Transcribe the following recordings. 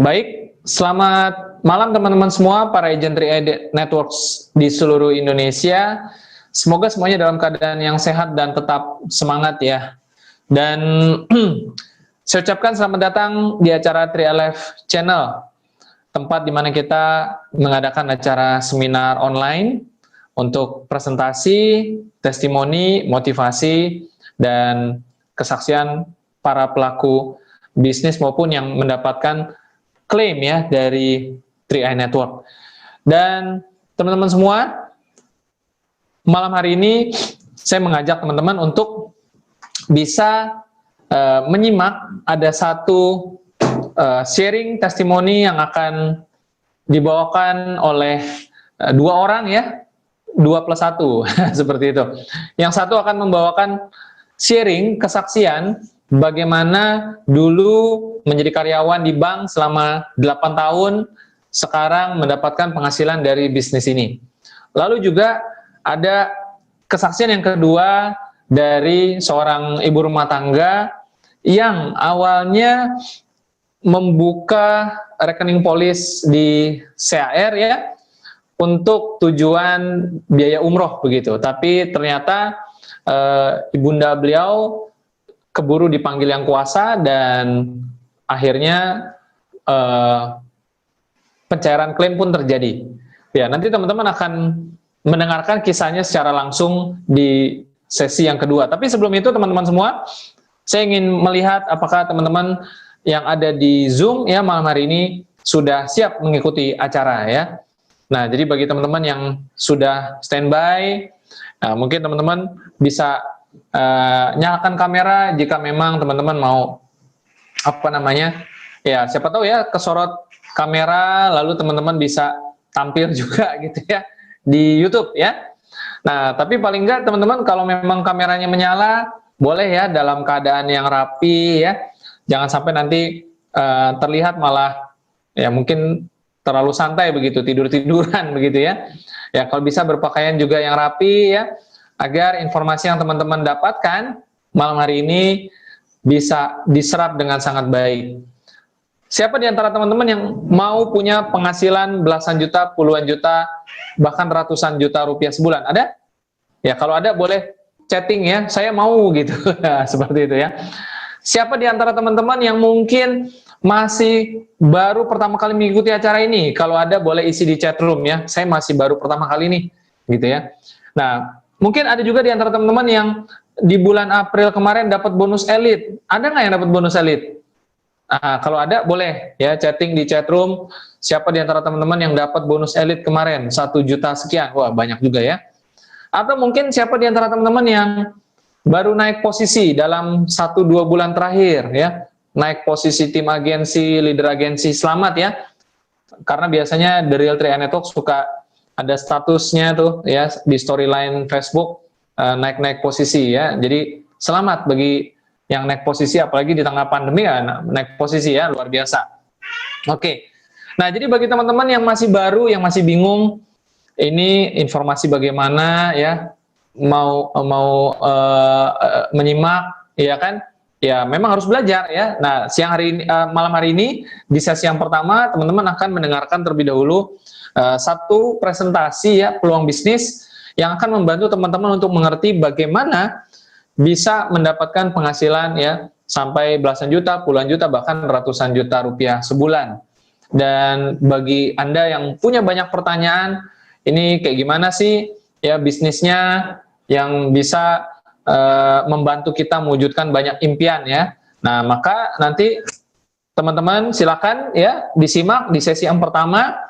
Baik, selamat malam teman-teman semua, para agent 3i Networks di seluruh Indonesia. Semoga semuanya dalam keadaan yang sehat dan tetap semangat ya. Dan saya ucapkan selamat datang di acara 3i Live Channel, tempat di mana kita mengadakan acara seminar online untuk presentasi, testimoni, motivasi, dan kesaksian para pelaku bisnis maupun yang mendapatkan klaim ya dari 3i Network. Dan teman-teman semua, malam hari ini saya mengajak teman-teman untuk bisa menyimak ada satu sharing testimoni yang akan dibawakan oleh dua orang ya, 2+1 seperti itu. Yang satu akan membawakan sharing kesaksian bagaimana dulu menjadi karyawan di bank selama 8 tahun, sekarang mendapatkan penghasilan dari bisnis ini. Lalu juga ada kesaksian yang kedua dari seorang ibu rumah tangga yang awalnya membuka rekening polis di CAR ya, untuk tujuan biaya umroh begitu. Tapi ternyata ibunda beliau keburu dipanggil yang kuasa dan akhirnya pencairan klaim pun terjadi. Ya, nanti teman-teman akan mendengarkan kisahnya secara langsung di sesi yang kedua. Tapi sebelum itu teman-teman semua, saya ingin melihat apakah teman-teman yang ada di Zoom ya malam hari ini sudah siap mengikuti acara ya. Nah, jadi bagi teman-teman yang sudah standby, mungkin teman-teman bisa nyalakan kamera jika memang teman-teman mau ya siapa tahu ya kesorot kamera lalu teman-teman bisa tampil juga gitu ya di YouTube ya. Nah, tapi paling enggak teman-teman kalau memang kameranya menyala boleh ya dalam keadaan yang rapi ya, jangan sampai nanti terlihat malah ya mungkin terlalu santai begitu, tidur-tiduran begitu ya. Ya kalau bisa berpakaian juga yang rapi ya, agar informasi yang teman-teman dapatkan malam hari ini bisa diserap dengan sangat baik. Siapa di antara teman-teman yang mau punya penghasilan belasan juta, puluhan juta, bahkan ratusan juta rupiah sebulan? Ada? Ya kalau ada boleh chatting ya, saya mau gitu. Seperti itu ya. Siapa di antara teman-teman yang mungkin masih baru pertama kali mengikuti acara ini? Kalau ada boleh isi di chat room ya, saya masih baru pertama kali nih gitu ya. Nah, mungkin ada juga di antara teman-teman yang di bulan April kemarin dapat bonus elit. Ada nggak yang dapat bonus elit? Nah, kalau ada boleh ya chatting di chat room. Siapa di antara teman-teman yang dapat bonus elit kemarin 1 juta sekian? Wah banyak juga ya. Atau mungkin siapa di antara teman-teman yang baru naik posisi dalam 1-2 bulan terakhir ya, naik posisi tim agensi, leader agensi, selamat ya. Karena biasanya The Real 3i Network suka ada statusnya tuh ya di storyline Facebook naik-naik posisi ya. Jadi selamat bagi yang naik posisi, apalagi di tengah pandemi ya naik posisi ya, luar biasa. Oke. Nah, jadi bagi teman-teman yang masih baru, yang masih bingung ini informasi bagaimana ya mau menyimak ya kan, ya memang harus belajar ya. Nah, siang hari ini, malam hari ini di sesi yang pertama teman-teman akan mendengarkan terlebih dahulu satu presentasi ya peluang bisnis yang akan membantu teman-teman untuk mengerti bagaimana bisa mendapatkan penghasilan ya sampai belasan juta, puluhan juta, bahkan ratusan juta rupiah sebulan. Dan bagi Anda yang punya banyak pertanyaan, ini kayak gimana sih ya bisnisnya yang bisa membantu kita mewujudkan banyak impian ya. Nah, maka nanti teman-teman silakan ya disimak di sesi yang pertama.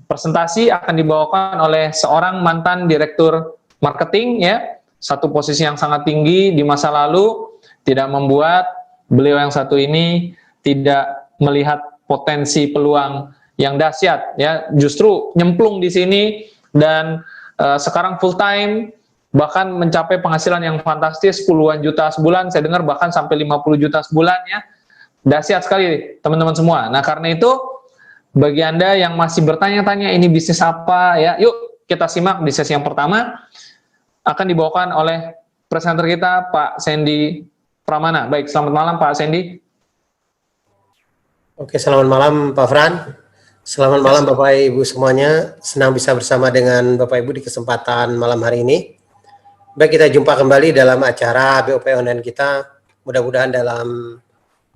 Presentasi akan dibawakan oleh seorang mantan direktur marketing ya, satu posisi yang sangat tinggi di masa lalu, tidak membuat beliau yang satu ini tidak melihat potensi peluang yang dahsyat ya, justru nyemplung di sini dan sekarang full time, bahkan mencapai penghasilan yang fantastis puluhan juta sebulan, saya dengar bahkan sampai 50 juta sebulan ya. Dahsyat sekali teman-teman semua. Nah, karena itu bagi Anda yang masih bertanya-tanya ini bisnis apa ya, yuk kita simak di sesi yang pertama akan dibawakan oleh presenter kita Pak Sandy Pramana. Baik, selamat malam Pak Sandy. Oke, selamat malam Pak Fran. Selamat malam Bapak Ibu semuanya. Senang bisa bersama dengan Bapak Ibu di kesempatan malam hari ini. Baik, kita jumpa kembali dalam acara BOP online kita. Mudah-mudahan dalam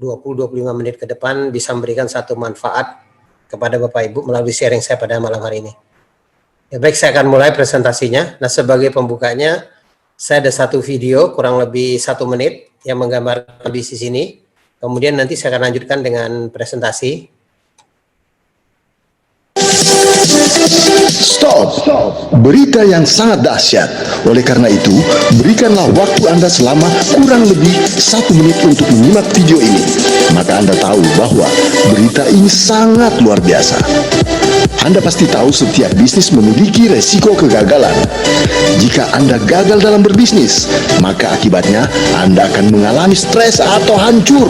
20-25 menit ke depan bisa memberikan satu manfaat kepada Bapak Ibu melalui sharing saya pada malam hari ini. Ya, baik, saya akan mulai presentasinya. Nah, sebagai pembukanya, saya ada satu video kurang lebih 1 menit yang menggambarkan bisnis ini. Kemudian nanti saya akan lanjutkan dengan presentasi. Stop! Berita yang sangat dahsyat. Oleh karena itu, berikanlah waktu Anda selama kurang lebih 1 menit untuk menyimak video ini. Maka Anda tahu bahwa berita ini sangat luar biasa. Anda pasti tahu setiap bisnis memiliki resiko kegagalan. Jika Anda gagal dalam berbisnis, maka akibatnya Anda akan mengalami stres atau hancur.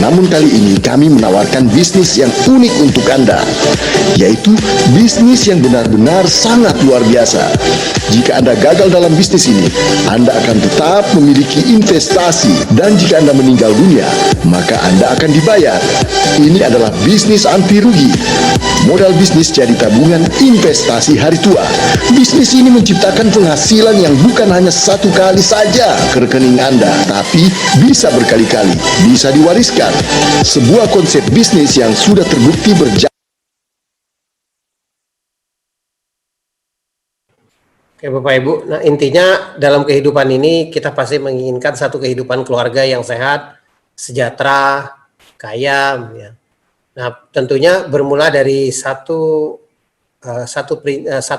Namun kali ini kami menawarkan bisnis yang unik untuk Anda, yaitu bisnis yang benar-benar sangat luar biasa. Jika Anda gagal dalam bisnis ini, Anda akan tetap memiliki investasi, dan jika Anda meninggal dunia, maka Anda akan dibayar. Ini adalah bisnis anti rugi. Modal bisnis jadi tabungan investasi hari tua. Bisnis ini menciptakan penghasilan yang bukan hanya 1 kali saja ke rekening Anda, tapi bisa berkali-kali, bisa diwariskan. Sebuah konsep bisnis yang sudah terbukti berjalan. Oke Bapak Ibu, nah intinya dalam kehidupan ini kita pasti menginginkan satu kehidupan keluarga yang sehat, sejahtera, kaya. Ya. Nah tentunya bermula dari satu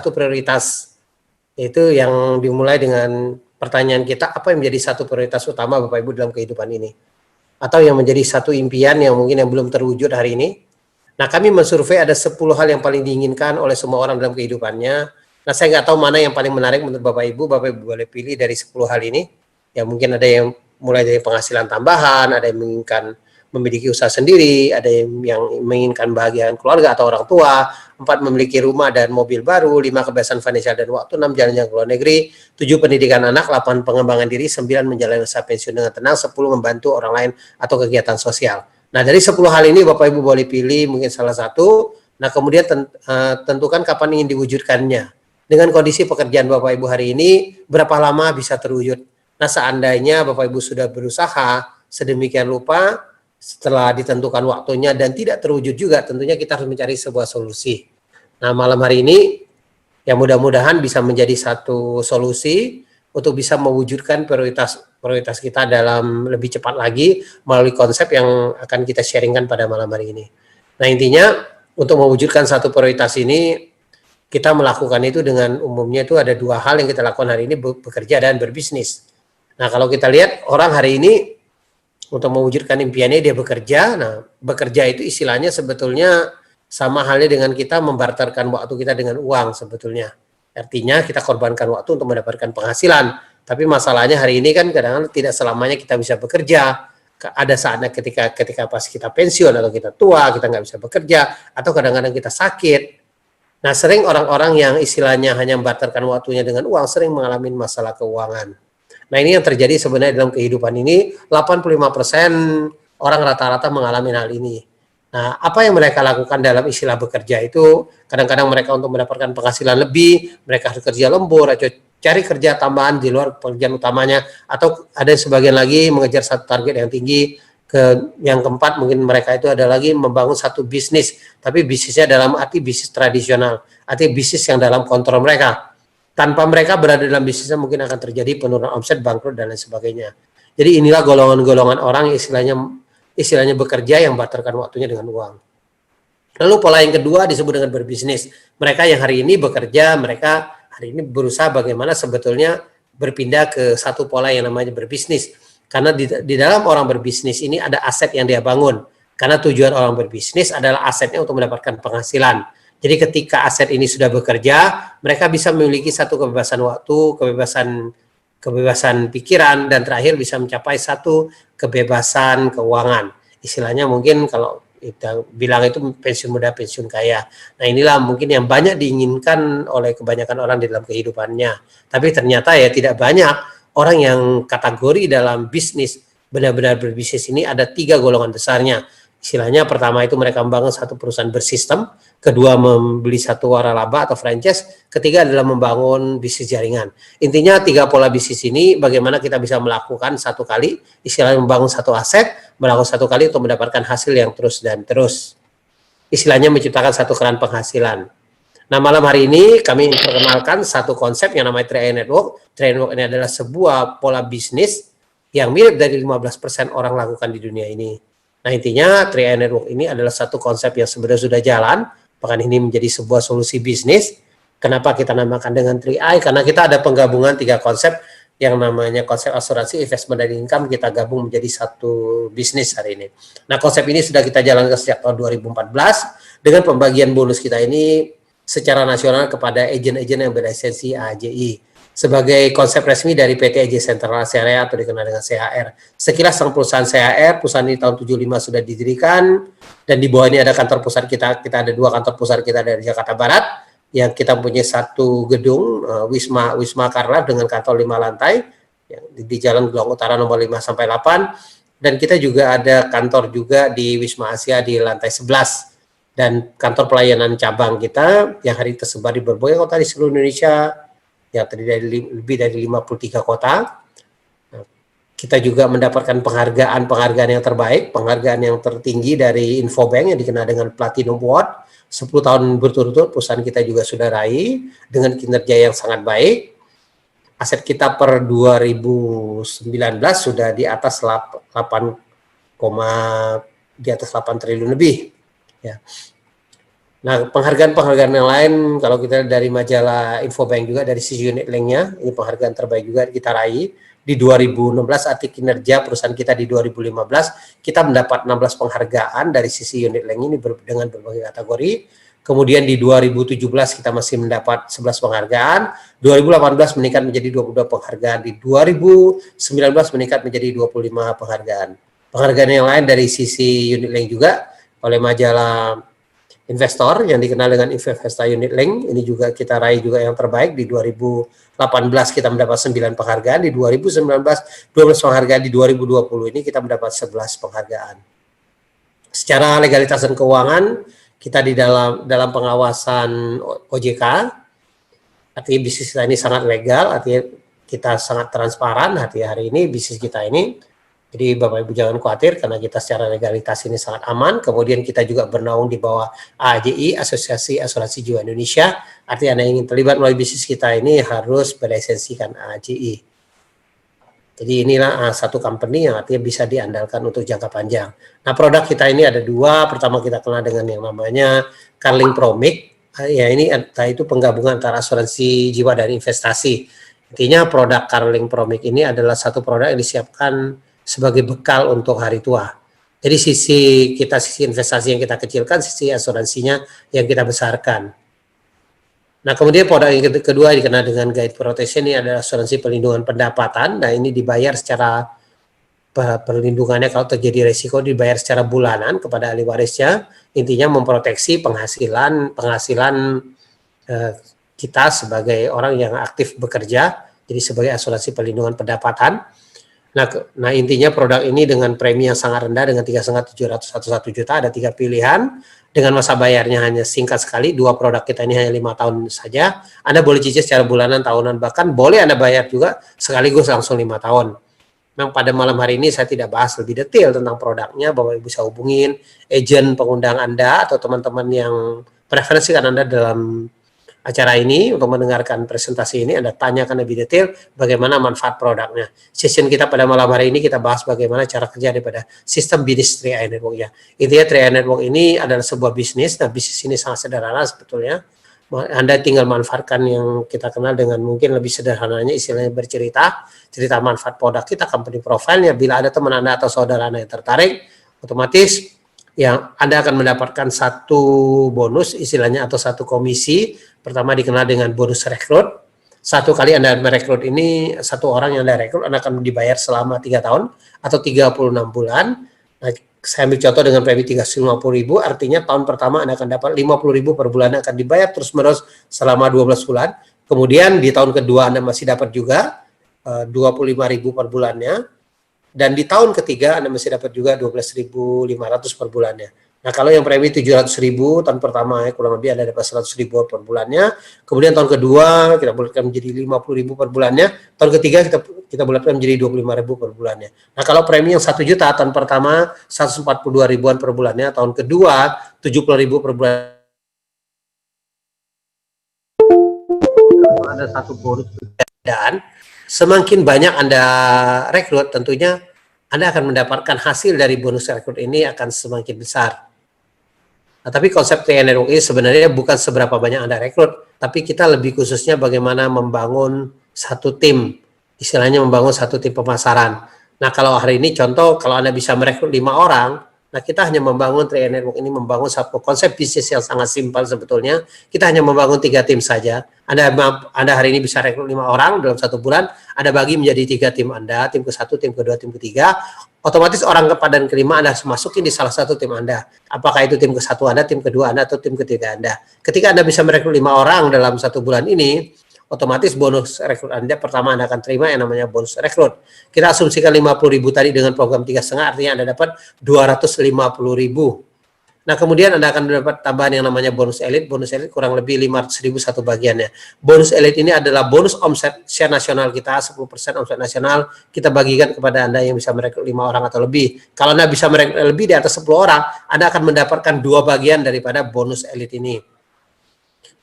prioritas, yaitu yang dimulai dengan pertanyaan kita, apa yang menjadi satu prioritas utama Bapak Ibu dalam kehidupan ini? Atau yang menjadi satu impian yang mungkin yang belum terwujud hari ini. Nah kami mensurvei ada 10 hal yang paling diinginkan oleh semua orang dalam kehidupannya. Nah saya nggak tahu mana yang paling menarik menurut Bapak Ibu boleh pilih dari 10 hal ini. Ya mungkin ada yang mulai dari penghasilan tambahan, ada yang menginginkan memiliki usaha sendiri, ada yang menginginkan bahagian keluarga atau orang tua, 4 memiliki rumah dan mobil baru, 5 kebebasan finansial dan waktu, 6 jalan-jalan ke luar negeri, 7 pendidikan anak, 8 pengembangan diri, 9 menjalani masa pensiun dengan tenang, 10 membantu orang lain atau kegiatan sosial. Nah dari 10 hal ini Bapak Ibu boleh pilih mungkin salah satu. Nah kemudian tentukan kapan ingin diwujudkannya. Dengan kondisi pekerjaan Bapak Ibu hari ini, berapa lama bisa terwujud. Nah seandainya Bapak Ibu sudah berusaha sedemikian rupa, setelah ditentukan waktunya dan tidak terwujud juga, tentunya kita harus mencari sebuah solusi. Nah malam hari ini, ya mudah-mudahan bisa menjadi satu solusi untuk bisa mewujudkan prioritas kita dalam lebih cepat lagi melalui konsep yang akan kita sharingkan pada malam hari ini. Nah intinya untuk mewujudkan satu prioritas ini, kita melakukan itu dengan umumnya itu ada 2 hal yang kita lakukan hari ini, bekerja dan berbisnis. Nah kalau kita lihat orang hari ini untuk mewujudkan impiannya dia bekerja. Nah bekerja itu istilahnya sebetulnya sama halnya dengan kita membarterkan waktu kita dengan uang sebetulnya. Artinya kita korbankan waktu untuk mendapatkan penghasilan. Tapi masalahnya hari ini kan kadang-kadang tidak selamanya kita bisa bekerja. Ada saatnya ketika pas kita pensiun atau kita tua, kita nggak bisa bekerja, atau kadang-kadang kita sakit. Nah sering orang-orang yang istilahnya hanya membarterkan waktunya dengan uang sering mengalami masalah keuangan. Nah ini yang terjadi sebenarnya dalam kehidupan ini, 85% orang rata-rata mengalami hal ini. Nah apa yang mereka lakukan dalam istilah bekerja itu, kadang-kadang mereka untuk mendapatkan penghasilan lebih, mereka harus kerja lembur, atau cari kerja tambahan di luar pekerjaan utamanya, atau ada sebagian lagi mengejar satu target yang tinggi. Yang keempat mungkin mereka itu ada lagi membangun satu bisnis, tapi bisnisnya dalam arti bisnis tradisional, arti bisnis yang dalam kontrol mereka. Tanpa mereka berada dalam bisnisnya mungkin akan terjadi penurunan omset, bangkrut, dan lain sebagainya. Jadi inilah golongan-golongan orang yang istilahnya bekerja yang barterkan waktunya dengan uang. Lalu pola yang kedua disebut dengan berbisnis. Mereka yang hari ini bekerja, mereka hari ini berusaha bagaimana sebetulnya berpindah ke satu pola yang namanya berbisnis. Karena di dalam orang berbisnis ini ada aset yang dia bangun. Karena tujuan orang berbisnis adalah asetnya untuk mendapatkan penghasilan. Jadi ketika aset ini sudah bekerja, mereka bisa memiliki satu kebebasan waktu, kebebasan pikiran, dan terakhir bisa mencapai satu kebebasan keuangan. Istilahnya mungkin kalau kita bilang itu pensiun muda, pensiun kaya. Nah inilah mungkin yang banyak diinginkan oleh kebanyakan orang di dalam kehidupannya. Tapi ternyata ya tidak banyak orang yang kategori dalam bisnis, benar-benar berbisnis ini ada 3 golongan besarnya. Istilahnya pertama itu mereka membangun satu perusahaan bersistem, kedua membeli satu waralaba atau franchise, ketiga adalah membangun bisnis jaringan. Intinya 3 pola bisnis ini bagaimana kita bisa melakukan satu kali, istilahnya membangun satu aset, melakukan satu kali untuk mendapatkan hasil yang terus dan terus. Istilahnya menciptakan satu keran penghasilan. Nah, malam hari ini kami perkenalkan satu konsep yang namanya 3i Network. 3i Network ini adalah sebuah pola bisnis yang mirip dari 15% orang lakukan di dunia ini. Nah, intinya 3i Network ini adalah satu konsep yang sebenarnya sudah jalan, bahkan ini menjadi sebuah solusi bisnis. Kenapa kita namakan dengan 3i? Karena kita ada penggabungan 3 konsep yang namanya konsep asuransi, investment, dan income, kita gabung menjadi satu bisnis hari ini. Nah, konsep ini sudah kita jalankan sejak tahun 2014 dengan pembagian bonus kita ini secara nasional kepada agen-agen yang berlisensi AJI sebagai konsep resmi dari PT AJ Sentral Syariah atau dikenal dengan CHR. Sekilas tentang perusahaan CHR, perusahaan ini tahun 75 sudah didirikan, dan di bawah ini ada kantor pusat kita ada 2 kantor pusat kita dari Jakarta Barat, yang kita punya satu gedung Wisma Karlar dengan kantor 5 lantai yang di Jalan Geluang Utara nomor 5 sampai 8, dan kita juga ada kantor juga di Wisma Asia di lantai 11, dan kantor pelayanan cabang kita yang hari tersebar di berbagai kota di seluruh Indonesia yang terdiri dari lebih dari 53 kota. Kita juga mendapatkan penghargaan yang terbaik, penghargaan yang tertinggi dari Infobank yang dikenal dengan Platinum Award. 10 tahun berturut-turut perusahaan kita juga sudah raih dengan kinerja yang sangat baik. Aset kita per 2019 sudah di atas 8 triliun lebih. Ya. Nah, penghargaan yang lain kalau kita dari majalah Infobank juga dari sisi unit link-nya, ini penghargaan terbaik juga kita raih. Di 2016 arti kinerja perusahaan kita di 2015 kita mendapat 16 penghargaan dari sisi unit link ini dengan berbagai kategori. Kemudian di 2017 kita masih mendapat 11 penghargaan, 2018 meningkat menjadi 22 penghargaan, di 2019 meningkat menjadi 25 penghargaan. Penghargaan yang lain dari sisi unit link juga oleh majalah Investor yang dikenal dengan Investa Unit Link, ini juga kita raih juga yang terbaik. Di 2018 kita mendapat 9 penghargaan, di 2019 12 penghargaan, di 2020 ini kita mendapat 11 penghargaan. Secara legalitas dan keuangan kita di dalam pengawasan OJK, artinya bisnis kita ini sangat legal, artinya kita sangat transparan. Hari ini bisnis kita ini, jadi Bapak Ibu jangan khawatir karena kita secara legalitas ini sangat aman. Kemudian kita juga bernaung di bawah AJI, Asosiasi Asuransi Jiwa Indonesia. Artinya Anda ingin terlibat melalui bisnis kita ini harus berlisensikan AJI. Jadi inilah satu company yang artinya bisa diandalkan untuk jangka panjang. Nah, produk kita ini ada 2. Pertama kita kenal dengan yang namanya Carling Promic. Ya, ini itu penggabungan antara asuransi jiwa dan investasi. Intinya produk Carling Promic ini adalah satu produk yang disiapkan sebagai bekal untuk hari tua. Jadi sisi investasi yang kita kecilkan, sisi asuransinya yang kita besarkan. Nah, kemudian produk yang kedua dikenal dengan Guide Protection, ini adalah asuransi perlindungan pendapatan. Nah, ini dibayar secara perlindungannya kalau terjadi resiko dibayar secara bulanan kepada ahli warisnya. Intinya memproteksi penghasilan kita sebagai orang yang aktif bekerja, jadi sebagai asuransi perlindungan pendapatan. Nah, intinya produk ini dengan premi yang sangat rendah dengan 3.500 atau 1 juta, ada 3 pilihan dengan masa bayarnya hanya singkat sekali. 2 produk kita ini hanya 5 tahun saja. Anda boleh cicil secara bulanan, tahunan, bahkan boleh Anda bayar juga sekaligus langsung 5 tahun. Memang pada malam hari ini saya tidak bahas lebih detail tentang produknya. Bapak Ibu bisa hubungin agen pengundang Anda atau teman-teman yang preferensikan Anda dalam acara ini untuk mendengarkan presentasi ini. Anda tanyakan lebih detail bagaimana manfaat produknya. Session kita pada malam hari ini kita bahas bagaimana cara kerja daripada sistem bisnis 3i Network ya. Intinya 3i Network ini adalah sebuah bisnis. Nah, bisnis ini sangat sederhana sebetulnya. Anda tinggal manfaatkan yang kita kenal dengan mungkin lebih sederhananya istilahnya cerita manfaat produk kita, company profile-nya. Bila ada teman Anda atau saudara Anda yang tertarik, otomatis yang Anda akan mendapatkan satu bonus istilahnya atau satu komisi. Pertama dikenal dengan bonus rekrut. 1 kali Anda merekrut ini, 1 orang yang Anda rekrut Anda akan dibayar selama 3 tahun atau 36 bulan. Nah, saya ambil contoh dengan premi 350.000, artinya tahun pertama Anda akan dapat 50.000 per bulan, akan dibayar terus-menerus selama 12 bulan. Kemudian di tahun kedua Anda masih dapat juga 25.000 per bulannya. dan di tahun ketiga Anda masih dapat juga 12.500 per bulannya. Nah, kalau yang premi 700.000 tahun pertama ya, kurang lebih Anda dapat 100.000 per bulannya. Kemudian tahun kedua kita bulatkan menjadi 50.000 per bulannya. Tahun ketiga kita bulatkan menjadi 25.000 per bulannya. Nah, kalau premi yang 1 juta tahun pertama 142 ribuan per bulannya, tahun kedua 70.000 per bulan. Ada satu bonus, dan semakin banyak Anda rekrut, tentunya Anda akan mendapatkan hasil dari bonus rekrut ini akan semakin besar. Nah, tapi konsep TNI ini sebenarnya bukan seberapa banyak Anda rekrut, tapi kita lebih khususnya bagaimana membangun satu tim, istilahnya membangun satu tim pemasaran. Nah, kalau hari ini contoh, kalau Anda bisa merekrut 5 orang, nah kita hanya membangun TNI ini membangun satu konsep bisnis yang sangat simpel sebetulnya. Kita hanya membangun 3 tim saja. Anda hari ini bisa rekrut 5 orang dalam 1 bulan, Anda bagi menjadi 3 tim Anda, tim ke-1, tim kedua, tim ketiga. Otomatis orang keempat dan kelima Anda harus masukin di salah satu tim Anda. Apakah itu tim ke-1 Anda, tim kedua Anda, atau tim ketiga Anda. Ketika Anda bisa merekrut 5 orang dalam 1 bulan ini, otomatis bonus rekrut Anda pertama Anda akan terima yang namanya bonus rekrut. Kita asumsikan 50.000 tadi dengan program 3,5, artinya Anda dapat 250.000. Nah, kemudian Anda akan mendapat tambahan yang namanya bonus elit. Bonus elit kurang lebih 500.000 satu bagiannya. Bonus elit ini adalah bonus omset share nasional kita, 10% omset nasional kita bagikan kepada Anda yang bisa merekrut 5 orang atau lebih. Kalau Anda bisa merekrut lebih di atas 10 orang, Anda akan mendapatkan 2 bagian daripada bonus elit ini.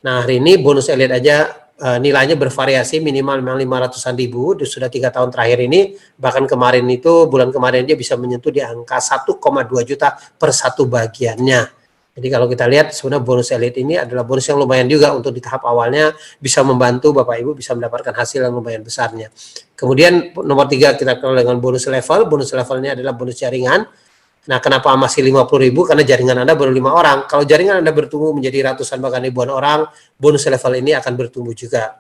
Nah, hari ini bonus elit aja nilainya bervariasi, minimal memang 500-an ribu, sudah 3 tahun terakhir ini, bahkan kemarin itu, bulan kemarin dia bisa menyentuh di angka 1,2 juta per satu bagiannya. Jadi kalau kita lihat sebenarnya bonus elit ini adalah bonus yang lumayan juga untuk di tahap awalnya bisa membantu Bapak Ibu bisa mendapatkan hasil yang lumayan besarnya. Kemudian nomor 3 kita kenal dengan bonus level. Bonus levelnya adalah bonus jaringan. Nah, kenapa masih 50.000? Karena jaringan Anda baru 5 orang. Kalau jaringan Anda bertumbuh menjadi ratusan bahkan ribuan orang, bonus level ini akan bertumbuh juga.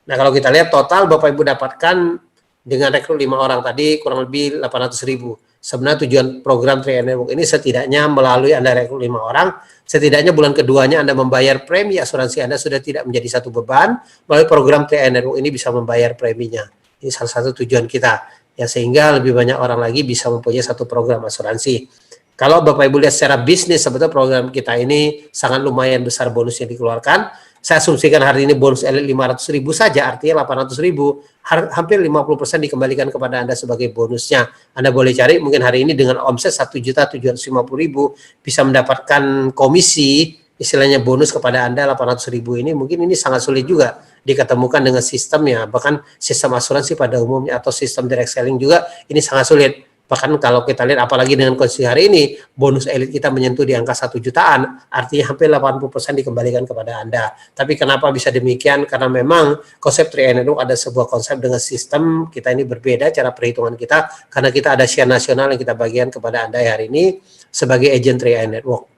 Nah, kalau kita lihat total Bapak Ibu dapatkan dengan rekrut 5 orang tadi kurang lebih 800.000. Sebenarnya tujuan program Tri Network ini setidaknya melalui Anda rekrut 5 orang, setidaknya bulan keduanya Anda membayar premi asuransi Anda sudah tidak menjadi satu beban. Melalui program Tri Network ini bisa membayar preminya. Ini salah satu tujuan kita. Ya, sehingga lebih banyak orang lagi bisa mempunyai satu program asuransi. Kalau Bapak Ibu lihat secara bisnis, sebetulnya program kita ini sangat lumayan besar bonus yang dikeluarkan. Saya asumsikan hari ini bonus elit 500.000 saja, artinya 800.000, hampir 50% dikembalikan kepada Anda sebagai bonusnya. Anda boleh cari, mungkin hari ini dengan omset 1.750.000 bisa mendapatkan komisi, istilahnya bonus kepada Anda 800.000 ini, mungkin ini sangat sulit juga diketemukan dengan sistemnya, bahkan sistem asuransi pada umumnya atau sistem direct selling juga ini sangat sulit. Bahkan kalau kita lihat apalagi dengan kondisi hari ini, bonus elit kita menyentuh di angka 1 jutaan, artinya hampir 80% dikembalikan kepada Anda. Tapi kenapa bisa demikian? Karena memang konsep Tri Network ada sebuah konsep dengan sistem kita ini berbeda cara perhitungan kita, karena kita ada share nasional yang kita bagikan kepada Anda hari ini sebagai agent Tri Network.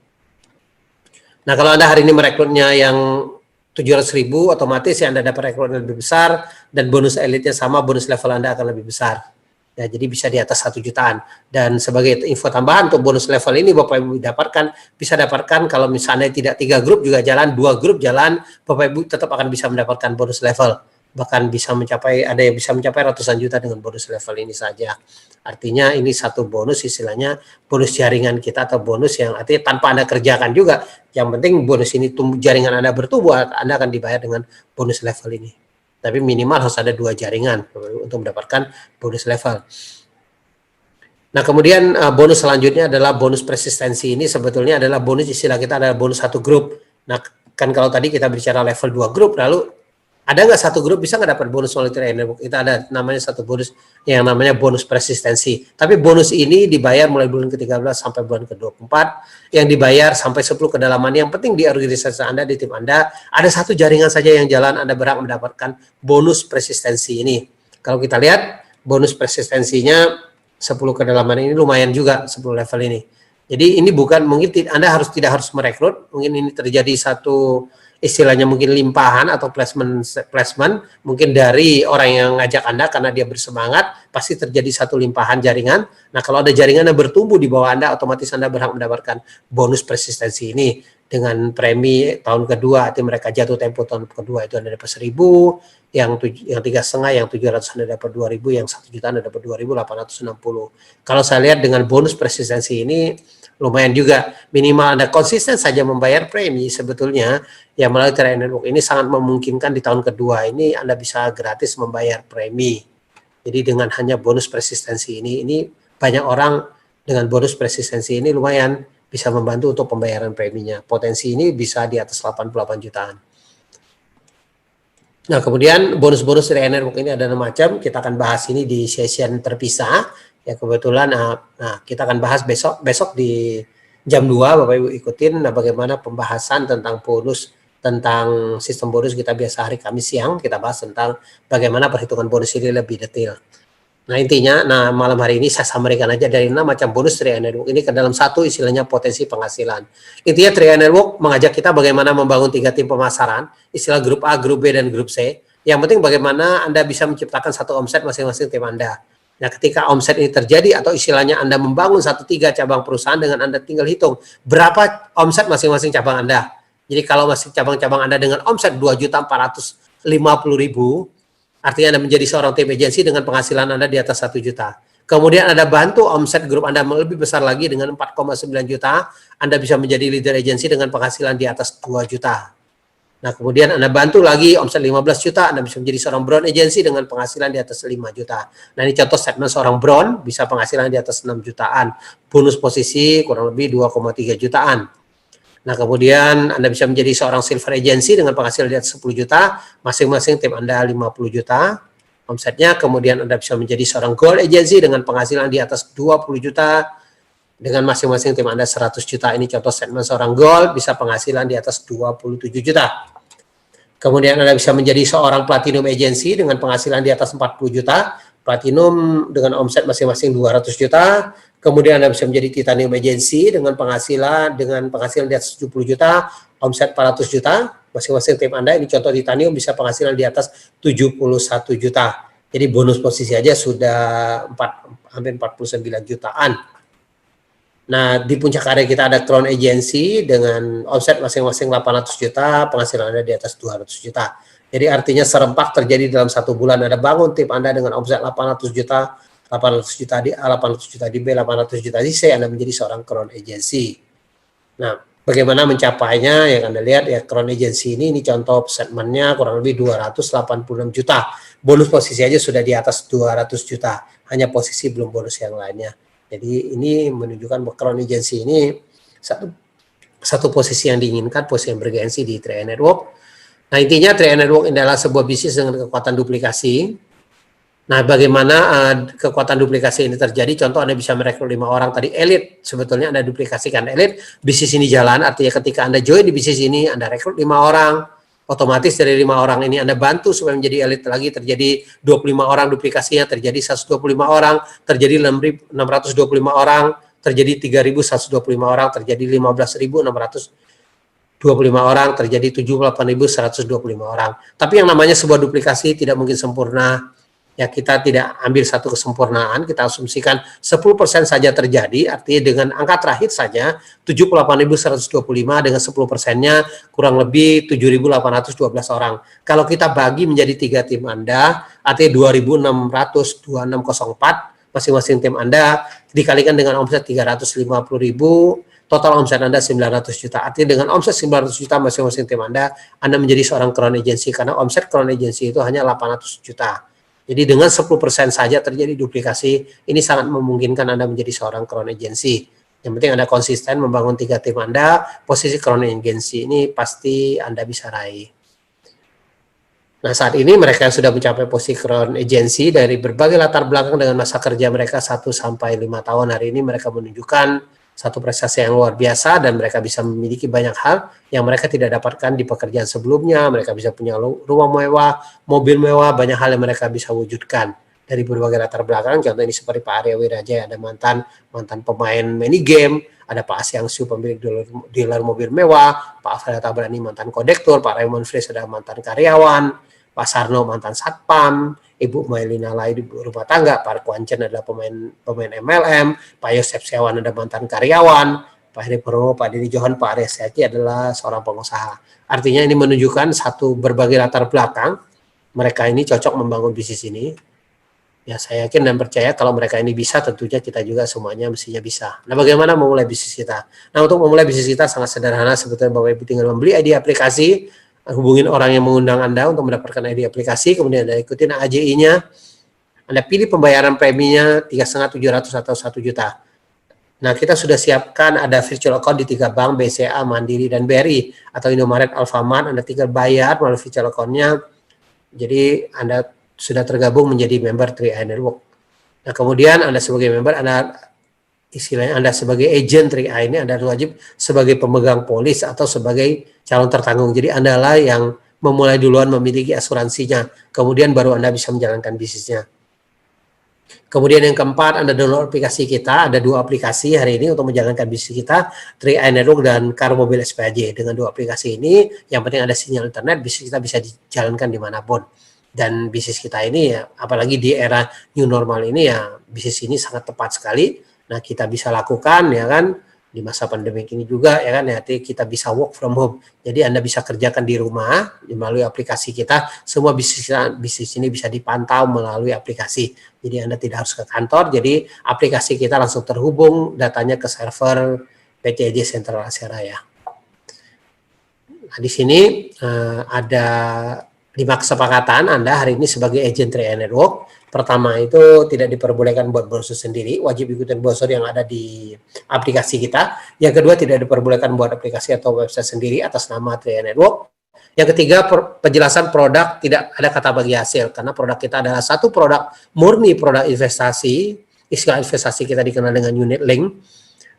Nah, kalau Anda hari ini merekrutnya yang 700.000, otomatis yang Anda dapat rekrutmen lebih besar dan bonus elitnya sama, bonus level Anda akan lebih besar. Ya, jadi bisa di atas 1 jutaan. Dan sebagai info tambahan untuk bonus level ini Bapak Ibu bisa dapatkan kalau misalnya tidak 3 grup juga jalan, 2 grup jalan, Bapak Ibu tetap akan bisa mendapatkan bonus level. Bahkan bisa mencapai, ada yang bisa mencapai ratusan juta dengan bonus level ini saja. Artinya ini satu bonus, istilahnya bonus jaringan kita atau bonus yang artinya tanpa Anda kerjakan juga. Yang penting bonus ini jaringan Anda bertumbuh, Anda akan dibayar dengan bonus level ini. Tapi minimal harus ada 2 jaringan untuk mendapatkan bonus level. Nah, kemudian bonus selanjutnya adalah bonus persistensi. Ini sebetulnya adalah bonus, istilah kita adalah bonus satu grup. Nah, kan kalau tadi kita bicara level 2 grup, lalu ada nggak satu grup bisa nggak dapat bonus melalui Tri Network? Kita ada namanya satu bonus yang namanya bonus persistensi. Tapi bonus ini dibayar mulai bulan ke-13 sampai bulan ke-24, yang dibayar sampai 10 kedalaman. Yang penting di organisasi Anda, di tim Anda, ada satu jaringan saja yang jalan, Anda berhak mendapatkan bonus persistensi ini. Kalau kita lihat, bonus persistensinya 10 kedalaman ini lumayan juga, 10 level ini. Jadi ini bukan, mungkin Anda tidak harus merekrut, mungkin ini terjadi satu istilahnya mungkin limpahan atau placement mungkin dari orang yang ngajak Anda karena dia bersemangat, pasti terjadi satu limpahan jaringan. Nah, kalau ada jaringan yang bertumbuh di bawah Anda, otomatis Anda berhak mendapatkan bonus persistensi ini. dengan premi tahun kedua, artinya mereka jatuh tempo tahun kedua itu Anda dapat 1.000, yang 3,5, yang 700 Anda dapat 2.000, yang 1 juta Anda dapat 2.860. Kalau saya lihat dengan bonus persistensi ini lumayan juga, minimal Anda konsisten saja membayar premi sebetulnya, ya melalui Tri Network ini sangat memungkinkan di tahun kedua ini Anda bisa gratis membayar premi. Jadi dengan hanya bonus persistensi ini banyak orang dengan bonus persistensi ini lumayan bisa membantu untuk pembayaran preminya. Potensi ini bisa di atas 88 jutaan. Nah, kemudian bonus-bonus dari Network ini ada 6 macam. Kita akan bahas ini di session terpisah. Ya, kebetulan kita akan bahas besok di jam 2, Bapak Ibu ikutin bagaimana pembahasan tentang bonus, tentang sistem bonus kita biasa hari Kamis siang. Kita bahas tentang bagaimana perhitungan bonus ini lebih detail. Nah, intinya, malam hari ini saya sampaikan aja dari 6 macam bonus Tri Network ini ke dalam satu istilahnya potensi penghasilan. Intinya Tri Network mengajak kita bagaimana membangun 3 tim pemasaran, istilah grup A, grup B, dan grup C. Yang penting bagaimana Anda bisa menciptakan satu omset masing-masing tim Anda. Nah, ketika omset ini terjadi atau istilahnya Anda membangun 3 cabang perusahaan dengan Anda tinggal hitung berapa omset masing-masing cabang Anda. Jadi kalau masih cabang-cabang Anda dengan omset 2.450.000, artinya Anda menjadi seorang tim agensi dengan penghasilan Anda di atas 1 juta. Kemudian Anda bantu omset grup Anda lebih besar lagi dengan 4,9 juta, Anda bisa menjadi leader agensi dengan penghasilan di atas 2 juta. Nah, kemudian Anda bantu lagi omset 15 juta, Anda bisa menjadi seorang brown agensi dengan penghasilan di atas 5 juta. Nah, ini contoh statement seorang brown bisa penghasilan di atas 6 jutaan. Bonus posisi kurang lebih 2,3 jutaan. Nah, kemudian Anda bisa menjadi seorang silver agency dengan penghasilan di atas 10 juta, masing-masing tim Anda 50 juta omsetnya. Kemudian Anda bisa menjadi seorang gold agency dengan penghasilan di atas 20 juta, dengan masing-masing tim Anda 100 juta. Ini contoh statement seorang gold, bisa penghasilan di atas 27 juta. Kemudian Anda bisa menjadi seorang platinum agency dengan penghasilan di atas 40 juta, platinum dengan omset masing-masing 200 juta. Kemudian Anda bisa menjadi titanium agency dengan penghasilan di atas 70 juta, omset 400 juta, masing-masing tim Anda. Ini contoh titanium bisa penghasilan di atas 71 juta. Jadi bonus posisi aja sudah hampir 49 jutaan. Nah, di puncak karir kita ada Crown Agency dengan omset masing-masing 800 juta, penghasilan Anda di atas 200 juta. Jadi artinya serempak terjadi dalam 1 bulan. Anda bangun tim Anda dengan omset 800 juta, 800 juta di A, 800 juta di B, 800 juta di C, Anda menjadi seorang Crown Agency. Nah, bagaimana mencapainya? Yang Anda lihat ya, Crown Agency ini contoh segmennya kurang lebih 286 juta. Bonus posisi aja sudah di atas 200 juta. Hanya posisi belum bonus yang lainnya. Jadi ini menunjukkan bahwa Crown Agency ini satu posisi yang diinginkan, posisi yang bergengsi di Tri Network. Nah, intinya Tri Network adalah sebuah bisnis dengan kekuatan duplikasi. Nah, bagaimana kekuatan duplikasi ini terjadi? Contoh, Anda bisa merekrut 5 orang tadi elit. Sebetulnya Anda duplikasikan elit, bisnis ini jalan. Artinya ketika Anda join di bisnis ini, Anda rekrut 5 orang. Otomatis dari 5 orang ini Anda bantu supaya menjadi elit lagi, terjadi 25 orang duplikasinya, terjadi 125 orang, terjadi 625 orang, terjadi 3.125 orang, terjadi 15.625 orang, terjadi 78.125 orang. Tapi yang namanya sebuah duplikasi tidak mungkin sempurna. Ya, kita tidak ambil satu kesempurnaan, kita asumsikan 10% saja terjadi, artinya dengan angka terakhir saja 78.125 dengan 10%-nya kurang lebih 7.812 orang. Kalau kita bagi menjadi 3 tim Anda, artinya 2.626,04 masing-masing tim Anda dikalikan dengan omset 350.000, total omset Anda 900 juta. Artinya dengan omset 900 juta masing-masing tim Anda menjadi seorang Crown Agency, karena omset Crown Agency itu hanya 800 juta. Jadi dengan 10% saja terjadi duplikasi, ini sangat memungkinkan Anda menjadi seorang Crown Agency. Yang penting Anda konsisten membangun 3 tim Anda, posisi Crown Agency ini pasti Anda bisa raih. Nah, saat ini mereka sudah mencapai posisi Crown Agency dari berbagai latar belakang dengan masa kerja mereka 1 sampai 5 tahun. Hari ini mereka menunjukkan satu prestasi yang luar biasa dan mereka bisa memiliki banyak hal yang mereka tidak dapatkan di pekerjaan sebelumnya. Mereka bisa punya rumah mewah, mobil mewah, banyak hal yang mereka bisa wujudkan dari berbagai latar belakang. Contoh ini seperti Pak Arya Wirajaya, ada mantan pemain mini game, ada Pak Asyang Syu pemilik dealer mobil mewah, Pak Alfred Tabrani mantan kondektur, Pak Raymond Fries ada mantan karyawan, Pak Sarno mantan satpam, Ibu Mailina Lai di rumah tangga, Pak Kwan Chen adalah pemain MLM, Pak Yosef Setiawan ada mantan karyawan, Pak Heri Purnomo, Pak Deddy Johan, Pak Arya Seti adalah seorang pengusaha. Artinya ini menunjukkan satu berbagai latar belakang, mereka ini cocok membangun bisnis ini. Ya, saya yakin dan percaya kalau mereka ini bisa, tentunya kita juga semuanya mestinya bisa. Nah, bagaimana memulai bisnis kita? Nah, untuk memulai bisnis kita sangat sederhana, sebetulnya Bapak Ibu tinggal membeli ID aplikasi, hubungin orang yang mengundang Anda untuk mendapatkan ID aplikasi, kemudian Anda ikutin AJI-nya, Anda pilih pembayaran preminya 3,5, 700 atau 1 juta. Nah, kita sudah siapkan ada virtual account di 3 bank, BCA, Mandiri, dan BRI, atau Indomaret, Alfamart. Anda tinggal bayar melalui virtual account-nya, jadi Anda sudah tergabung menjadi member 3i Network. Nah, kemudian Anda sebagai member, Anda istilahnya Anda sebagai agent 3i ini Anda wajib sebagai pemegang polis atau sebagai calon tertanggung. Jadi Anda lah yang memulai duluan memiliki asuransinya. Kemudian baru Anda bisa menjalankan bisnisnya. Kemudian yang keempat, Anda download aplikasi kita. Ada 2 aplikasi hari ini untuk menjalankan bisnis kita, 3i Network dan Car Mobil SPAJ. Dengan 2 aplikasi ini, yang penting ada sinyal internet, bisnis kita bisa dijalankan dimanapun. Dan bisnis kita ini ya, apalagi di era new normal ini ya, bisnis ini sangat tepat sekali. Nah, kita bisa lakukan ya kan di masa pandemi ini juga ya kan, nanti kita bisa work from home. Jadi Anda bisa kerjakan di rumah melalui aplikasi kita. Semua bisnis ini bisa dipantau melalui aplikasi. Jadi Anda tidak harus ke kantor. Jadi aplikasi kita langsung terhubung datanya ke server PTJ Sentral Asia Raya. Nah, di sini ada 5 kesepakatan Anda hari ini sebagai agent 3i Network. Pertama itu tidak diperbolehkan buat browser sendiri, wajib ikutin browser yang ada di aplikasi kita. Yang kedua, tidak diperbolehkan buat aplikasi atau website sendiri atas nama 3i Network. Yang ketiga, penjelasan produk tidak ada kata bagi hasil, karena produk kita adalah satu produk murni produk investasi. Istilah investasi kita dikenal dengan unit link.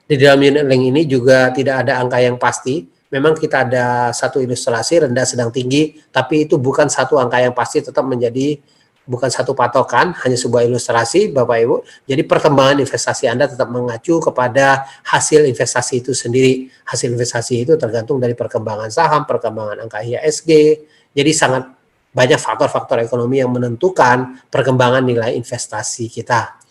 Di dalam unit link ini juga tidak ada angka yang pasti. Memang kita ada satu ilustrasi rendah, sedang, tinggi, tapi itu bukan satu angka yang pasti, tetap menjadi bukan satu patokan, hanya sebuah ilustrasi Bapak Ibu. Jadi perkembangan investasi Anda tetap mengacu kepada hasil investasi itu sendiri. Hasil investasi itu tergantung dari perkembangan saham, perkembangan angka IHSG. Jadi sangat banyak faktor-faktor ekonomi yang menentukan perkembangan nilai investasi kita.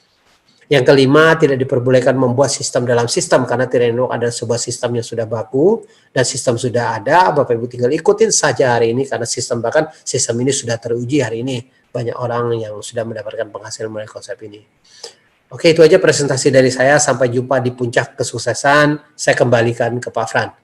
Yang kelima, tidak diperbolehkan membuat sistem dalam sistem, karena 3i Network adalah sebuah sistem yang sudah baku dan sistem sudah ada. Bapak Ibu tinggal ikutin saja hari ini, karena bahkan sistem ini sudah teruji hari ini. Banyak orang yang sudah mendapatkan penghasilan melalui konsep ini. Oke, itu aja presentasi dari saya. Sampai jumpa di puncak kesuksesan. Saya kembalikan ke Pak Fran.